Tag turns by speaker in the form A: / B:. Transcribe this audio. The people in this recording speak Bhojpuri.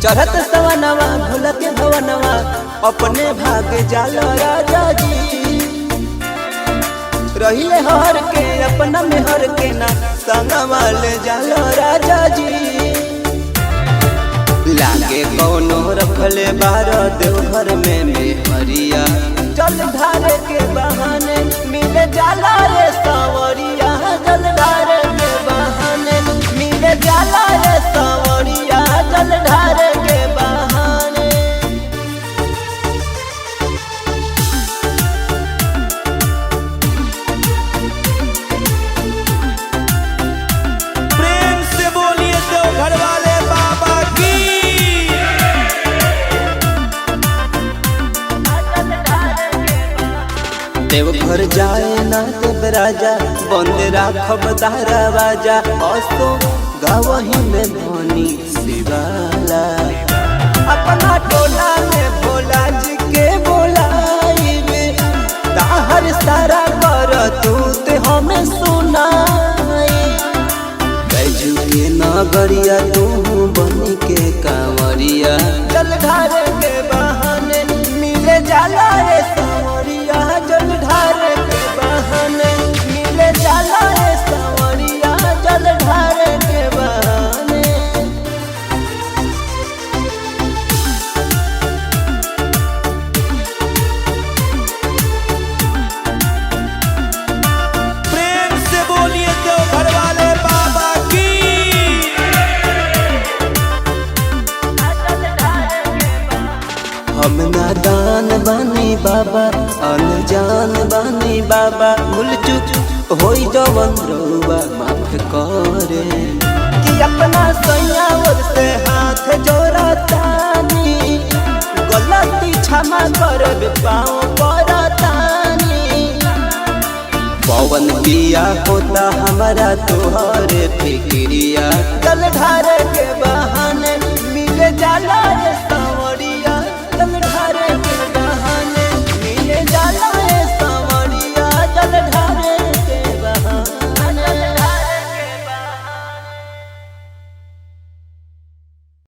A: चढ़त सवनवा भूल के भवनवा अपने भाग जाल राजा जी। रहिले हर के अपना में हर के ना संगवा ले जाल राजा जी। लागे कौनो रखले बार देवघर में मेहरिया जल ढारे के बहाने मिले जाला रे सावरिया। जल ढारे के बहाने मिले जाला रे सावरिया। जल ढारे के बहाने
B: प्रेम से बोलिए देवघर वाले बाबा की।
A: देवघर जाए ना देव राजा बंद राखब दरवाजा। असो गावही में धनी शिवाला अपना टोला में भोला जी के बोलाइबे। ताहर सारा कर तू ते हमें सुनाई। बैजू के नगरिया तू बनी के कांवरिया। जल ढारे के बहाने मिले जाला रे सावरिया। जल ढारे के बहाने मिले जाला रे सावरिया। जल ढारे के बहाने
B: प्रेम से बोलिए देवघर वाले बाबा की।
A: हम नादान बानी बाबा अनजान बानी बाबा। भूल चुक होई जवन रउआ माफ करे कि अपना सैया ओर से हाथ जोड़तानी। गलती क्षमा करब पाँव पड़तानी। पवन पिया होता हमारा तोहरे फिक्रिया। जल ढारे के